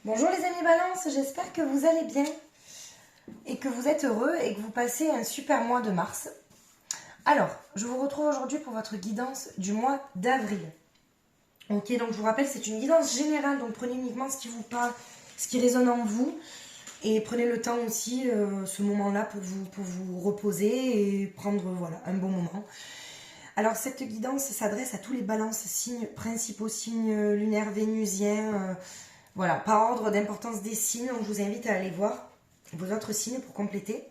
Bonjour les amis Balance, j'espère que vous allez bien et que vous êtes heureux et que vous passez un super mois de mars. Alors, je vous retrouve aujourd'hui pour votre guidance du mois d'avril. Ok, donc je vous rappelle, c'est une guidance générale, donc prenez uniquement ce qui vous parle, ce qui résonne en vous et prenez le temps aussi, ce moment-là, pour vous reposer et prendre voilà, un bon moment. Alors cette guidance s'adresse à tous les balances, signes principaux, signes lunaires, vénusiens, voilà, par ordre d'importance des signes. Donc je vous invite à aller voir vos autres signes pour compléter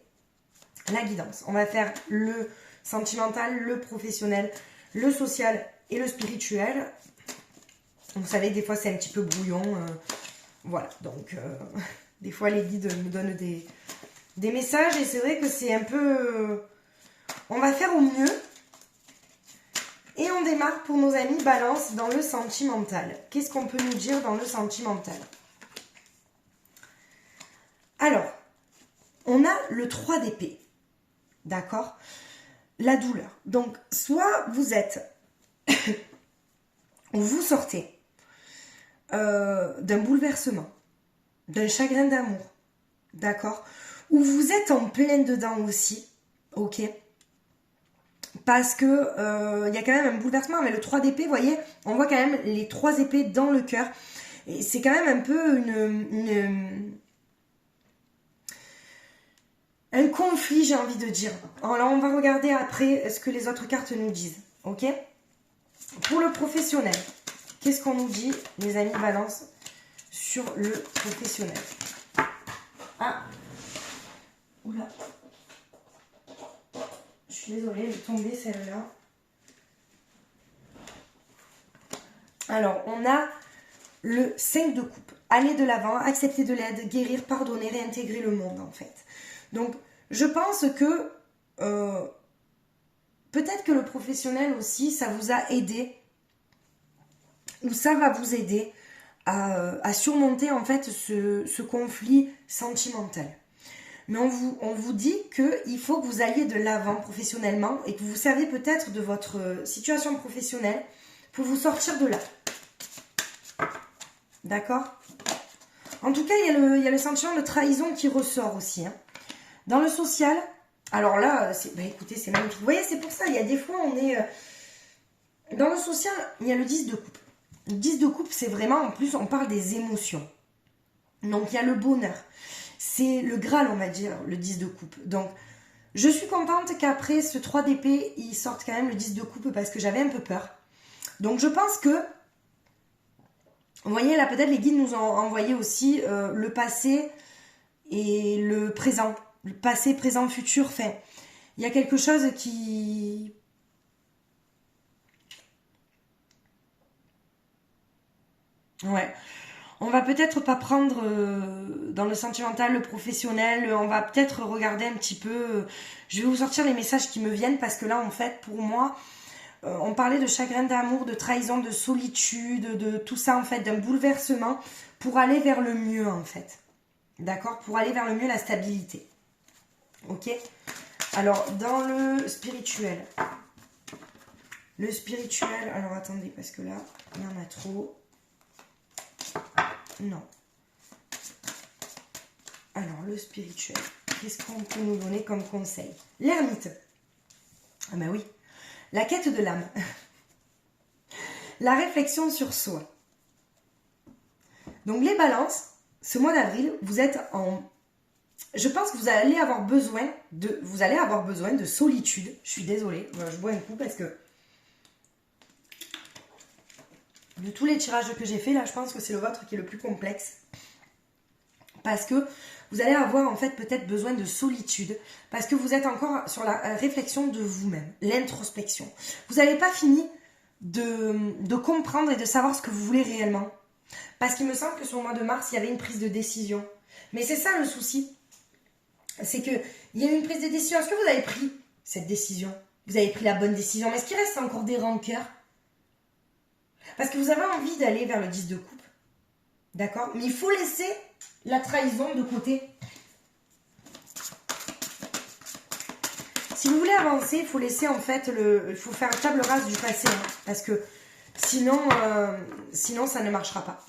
la guidance. On va faire le sentimental, le professionnel, le social et le spirituel. Vous savez, des fois c'est un petit peu brouillon, voilà, donc des fois les guides me donnent des messages et c'est vrai que c'est un peu... on va faire au mieux. Et on démarre pour nos amis Balance dans le sentimental. Qu'est-ce qu'on peut nous dire dans le sentimental? Alors, on a le 3 d'épée, d'accord? La douleur. Donc, soit vous êtes, ou vous sortez d'un bouleversement, d'un chagrin d'amour, d'accord? Ou vous êtes en plein dedans aussi, ok? Parce que y a quand même un bouleversement, mais le 3 d'épée, vous voyez, on voit quand même les 3 épées dans le cœur. Et c'est quand même un peu un conflit, j'ai envie de dire. Alors on va regarder après ce que les autres cartes nous disent, ok? Pour le professionnel, qu'est-ce qu'on nous dit, les amis Balance, sur le professionnel? Ah, oula. Je suis désolée, elle est tombée celle-là. Alors, on a le 5 de coupe. Aller de l'avant, accepter de l'aide, guérir, pardonner, réintégrer le monde, en fait. Donc, je pense que peut-être que le professionnel aussi, ça vous a aidé, ou ça va vous aider à surmonter, en fait, ce conflit sentimental. Mais on vous dit qu'il faut que vous alliez de l'avant professionnellement et que vous savez peut-être de votre situation professionnelle pour vous sortir de là. D'accord? En tout cas, il y a le sentiment de trahison qui ressort aussi. Hein. Dans le social, alors là, écoutez, c'est magnifique. Vous voyez, c'est pour ça, il y a des fois, on est... dans le social, il y a le 10 de coupe. Le 10 de coupe, c'est vraiment, en plus, on parle des émotions. Donc, il y a le bonheur. C'est le Graal, on va dire, le 10 de coupe. Donc, je suis contente qu'après ce 3 d'épée, il sorte quand même le 10 de coupe parce que j'avais un peu peur. Donc, je pense que, vous voyez, là, peut-être les guides nous ont envoyé aussi le passé et le présent. Le passé, présent, futur. Enfin, il y a quelque chose qui... Ouais. On va peut-être pas prendre dans le sentimental, le professionnel, on va peut-être regarder un petit peu, je vais vous sortir les messages qui me viennent parce que là en fait pour moi, on parlait de chagrin d'amour, de trahison, de solitude, de tout ça en fait, d'un bouleversement pour aller vers le mieux en fait, d'accord? Pour aller vers le mieux, la stabilité, ok? Alors dans le spirituel, alors attendez parce que là, il y en a trop. Non. Alors, le spirituel, qu'est-ce qu'on peut nous donner comme conseil? L'ermite. Ah ben oui. La quête de l'âme. La réflexion sur soi. Donc, les balances, ce mois d'avril, vous êtes en... Je pense que vous allez avoir besoin de solitude. Je suis désolée, je bois un coup parce que... De tous les tirages que j'ai fait, là, je pense que c'est le vôtre qui est le plus complexe. Parce que vous allez avoir en fait peut-être besoin de solitude. Parce que vous êtes encore sur la réflexion de vous-même, l'introspection. Vous n'avez pas fini de comprendre et de savoir ce que vous voulez réellement. Parce qu'il me semble que sur le mois de mars, il y avait une prise de décision. Mais c'est ça le souci. C'est qu'il y a eu une prise de décision. Est-ce que vous avez pris cette décision? Vous avez pris la bonne décision. Mais est-ce qu'il reste encore des rancœurs? Parce que vous avez envie d'aller vers le 10 de coupe. D'accord? Mais il faut laisser la trahison de côté. Si vous voulez avancer, il faut laisser en fait il faut faire table rase du passé. Hein, parce que sinon ça ne marchera pas.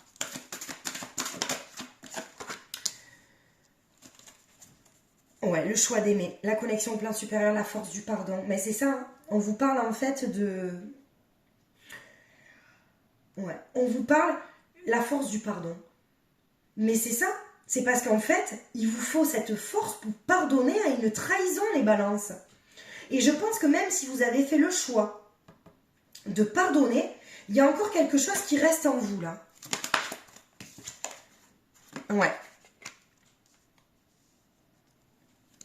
Ouais, le choix d'aimer, la connexion au plan supérieur, la force du pardon. Mais c'est ça, hein. On vous parle en fait de... Ouais, on vous parle la force du pardon. Mais c'est ça, c'est parce qu'en fait, il vous faut cette force pour pardonner à une trahison, les balances. Et je pense que même si vous avez fait le choix de pardonner, il y a encore quelque chose qui reste en vous, là. Ouais.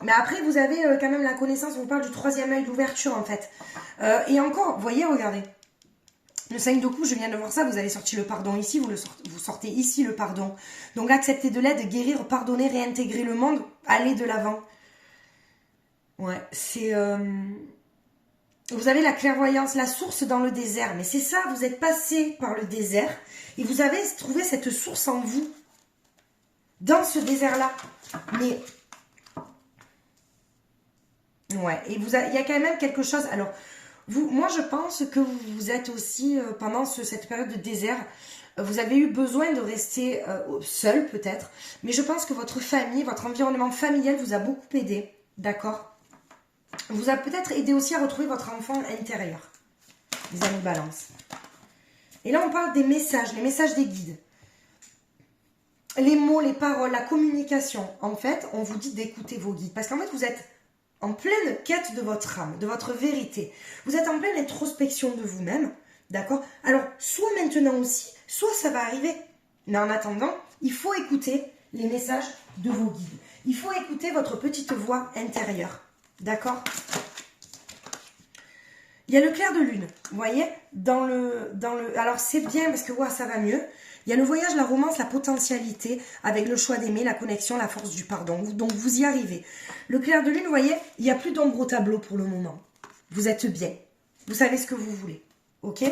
Mais après, vous avez quand même la connaissance, on parle du troisième œil d'ouverture, en fait. Et encore, vous voyez, regardez. Le 5 de coupe, je viens de voir ça, vous avez sorti le pardon ici, vous sortez ici le pardon. Donc accepter de l'aide, guérir, pardonner, réintégrer le monde, aller de l'avant. Ouais, c'est... Vous avez la clairvoyance, la source dans le désert. Mais c'est ça, vous êtes passé par le désert et vous avez trouvé cette source en vous. Dans ce désert-là. Mais... Ouais, et il y a quand même quelque chose... Alors... moi, je pense que vous êtes aussi, pendant cette période de désert, vous avez eu besoin de rester seul, peut-être. Mais je pense que votre famille, votre environnement familial vous a beaucoup aidé, d'accord? Vous a peut-être aidé aussi à retrouver votre enfant intérieur, les amis balance. Et là, on parle des messages, les messages des guides. Les mots, les paroles, la communication. En fait, on vous dit d'écouter vos guides. Parce qu'en fait, vous êtes... en pleine quête de votre âme, de votre vérité. Vous êtes en pleine introspection de vous-même, d'accord? Alors, soit maintenant aussi, soit ça va arriver. Mais en attendant, il faut écouter les messages de vos guides. Il faut écouter votre petite voix intérieure, d'accord? Il y a le clair de lune, vous voyez? Alors, c'est bien parce que ça va mieux. Il y a le voyage, la romance, la potentialité, avec le choix d'aimer, la connexion, la force du pardon. Donc, vous y arrivez. Le clair de lune, vous voyez, il n'y a plus d'ombre au tableau pour le moment. Vous êtes bien. Vous savez ce que vous voulez. Ok?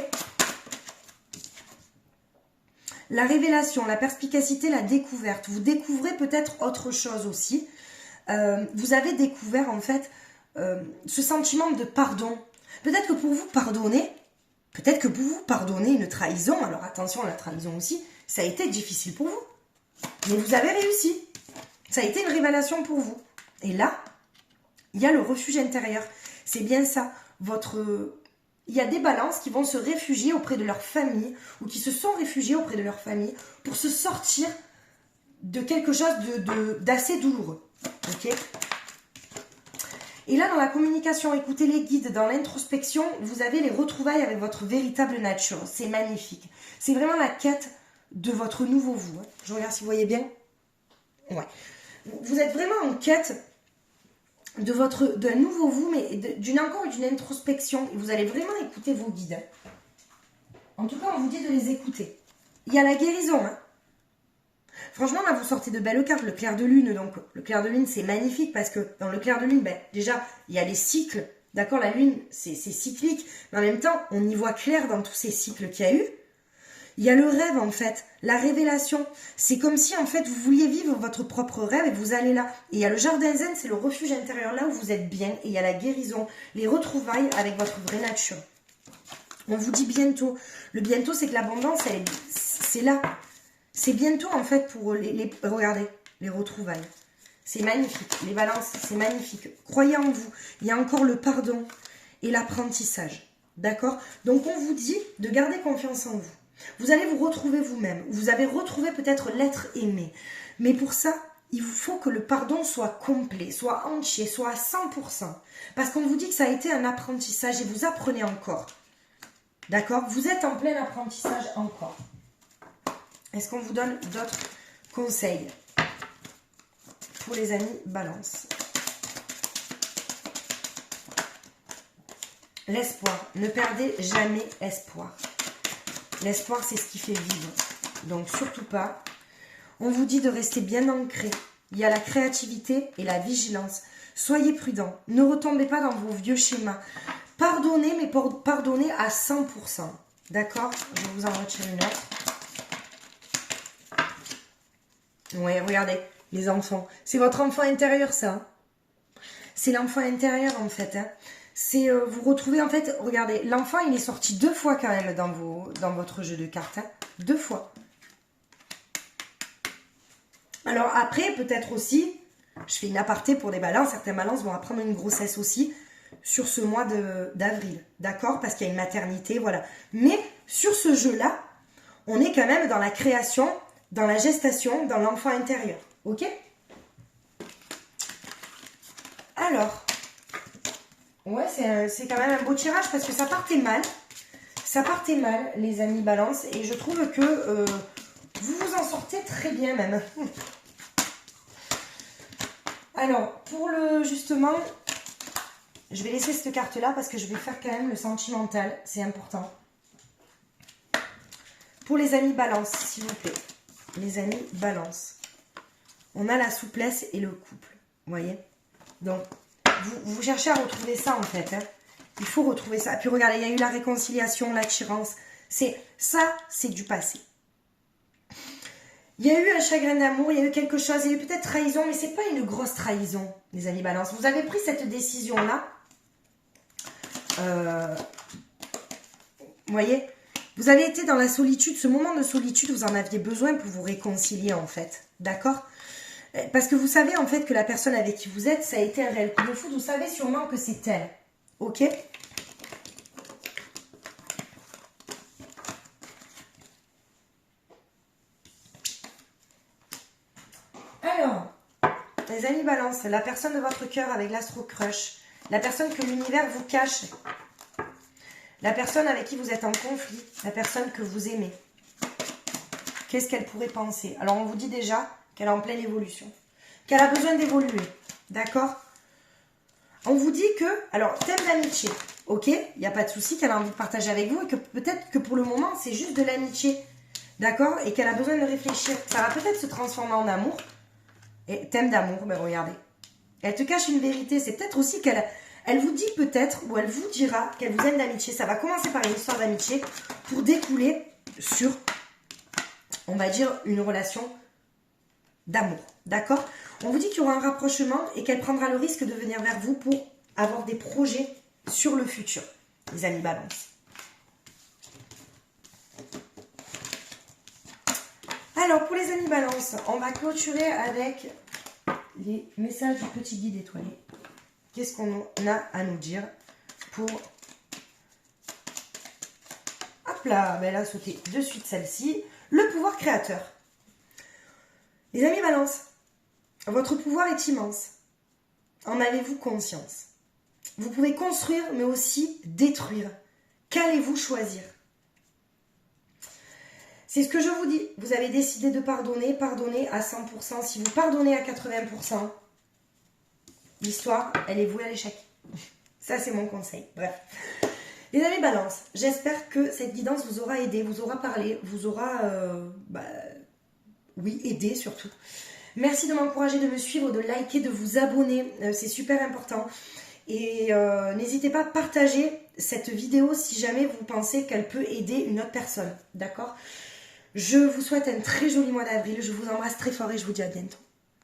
La révélation, la perspicacité, la découverte. Vous découvrez peut-être autre chose aussi. Vous avez découvert, en fait, ce sentiment de pardon. Peut-être que pour vous pardonner... Peut-être que pour vous pardonner une trahison, alors attention à la trahison aussi, ça a été difficile pour vous. Mais vous avez réussi. Ça a été une révélation pour vous. Et là, il y a le refuge intérieur. C'est bien ça. Il y a des balances qui vont se réfugier auprès de leur famille ou qui se sont réfugiés auprès de leur famille pour se sortir de quelque chose d'assez douloureux. Ok ? Et là, dans la communication, écoutez les guides, dans l'introspection, vous avez les retrouvailles avec votre véritable nature. C'est magnifique. C'est vraiment la quête de votre nouveau vous. Je regarde si vous voyez bien. Ouais. Vous êtes vraiment en quête d'un nouveau vous, mais d'une introspection. Et vous allez vraiment écouter vos guides. En tout cas, on vous dit de les écouter. Il y a la guérison, hein. Franchement, là, vous sortez de belles cartes. Le clair de lune, donc le clair de lune, c'est magnifique parce que dans le clair de lune, déjà, il y a les cycles. D'accord, la lune, c'est cyclique. Mais en même temps, on y voit clair dans tous ces cycles qu'il y a eu. Il y a le rêve, en fait, la révélation. C'est comme si, en fait, vous vouliez vivre votre propre rêve et vous allez là. Et il y a le jardin zen, c'est le refuge intérieur, là où vous êtes bien. Et il y a la guérison, les retrouvailles avec votre vraie nature. On vous dit bientôt. Le bientôt, c'est que l'abondance, c'est là. C'est bientôt, en fait, pour regardez, les retrouvailles. C'est magnifique. Les balances, c'est magnifique. Croyez en vous. Il y a encore le pardon et l'apprentissage. D'accord? Donc, on vous dit de garder confiance en vous. Vous allez vous retrouver vous-même. Vous avez retrouvé peut-être l'être aimé. Mais pour ça, il faut que le pardon soit complet, soit entier, soit à 100%. Parce qu'on vous dit que ça a été un apprentissage et vous apprenez encore. D'accord? Vous êtes en plein apprentissage encore. Est-ce qu'on vous donne d'autres conseils pour les amis balance? L'espoir. Ne perdez jamais espoir. L'espoir, c'est ce qui fait vivre. Donc, surtout pas. On vous dit de rester bien ancré. Il y a la créativité et la vigilance. Soyez prudents. Ne retombez pas dans vos vieux schémas. Pardonnez, mais pardonnez à 100%. D'accord? Je vais vous en retirer une autre. Ouais, regardez, les enfants. C'est votre enfant intérieur, ça. C'est l'enfant intérieur, en fait. Hein. C'est vous retrouvez, en fait, regardez, l'enfant, il est sorti 2 fois quand même dans votre jeu de cartes. Hein. 2 fois. Alors après, peut-être aussi, Je fais une aparté pour des balances. Certaines balances vont apprendre une grossesse aussi sur ce mois d'avril. D'accord? Parce qu'il y a une maternité, voilà. Mais sur ce jeu-là, on est quand même dans la création, dans la gestation, dans l'enfant intérieur. Ok? Alors, ouais, c'est quand même un beau tirage parce que ça partait mal. Ça partait mal, les amis balance. Et je trouve que vous vous en sortez très bien même. Alors, pour le, justement, je vais laisser cette carte-là parce que je vais faire quand même le sentimental. C'est important. Pour les amis balance, s'il vous plaît. Les amis balance. On a la souplesse et le couple. Vous voyez? Donc, vous cherchez à retrouver ça en fait. Hein. Il faut retrouver ça. Puis regardez, il y a eu la réconciliation, l'attirance. Ça, c'est du passé. Il y a eu un chagrin d'amour, il y a eu quelque chose, il y a eu peut-être trahison, mais c'est pas une grosse trahison, les amis balance. Vous avez pris cette décision-là. Vous voyez? Vous avez été dans la solitude. Ce moment de solitude, vous en aviez besoin pour vous réconcilier en fait. D'accord? Parce que vous savez en fait que la personne avec qui vous êtes, ça a été un réel coup de foudre. Vous savez sûrement que c'est elle. Ok? Alors, les amis balance, la personne de votre cœur avec l'astro crush, la personne que l'univers vous cache, la personne avec qui vous êtes en conflit, la personne que vous aimez. Qu'est-ce qu'elle pourrait penser? Alors, on vous dit déjà qu'elle est en pleine évolution, qu'elle a besoin d'évoluer, d'accord? On vous dit que, alors, thème d'amitié, ok? Il n'y a pas de souci qu'elle a envie de partager avec vous et que peut-être que pour le moment, c'est juste de l'amitié, d'accord? Et qu'elle a besoin de réfléchir. Ça va peut-être se transformer en amour. Et thème d'amour, ben regardez. Elle te cache une vérité. C'est peut-être aussi qu'elle vous dit peut-être, ou elle vous dira qu'elle vous aime d'amitié. Ça va commencer par une histoire d'amitié pour découler sur, on va dire, une relation d'amour. D'accord? On vous dit qu'il y aura un rapprochement et qu'elle prendra le risque de venir vers vous pour avoir des projets sur le futur. Les amis balance. Alors, pour les amis balance, on va clôturer avec les messages du petit guide étoilé. Qu'est-ce qu'on a à nous dire pour... Hop là, ben elle a sauté de suite celle-ci. Le pouvoir créateur. Les amis balance, votre pouvoir est immense. En avez-vous conscience? Vous pouvez construire, mais aussi détruire. Qu'allez-vous choisir? C'est ce que je vous dis. Vous avez décidé de pardonner, pardonnez à 100%. Si vous pardonnez à 80%, l'histoire, elle est vouée à l'échec. Ça, c'est mon conseil. Bref. Les amis balance, j'espère que cette guidance vous aura aidé, vous aura parlé, vous aura, oui, aidé surtout. Merci de m'encourager, de me suivre, de liker, de vous abonner. C'est super important. Et n'hésitez pas à partager cette vidéo si jamais vous pensez qu'elle peut aider une autre personne. D'accord? Je vous souhaite un très joli mois d'avril. Je vous embrasse très fort et je vous dis à bientôt.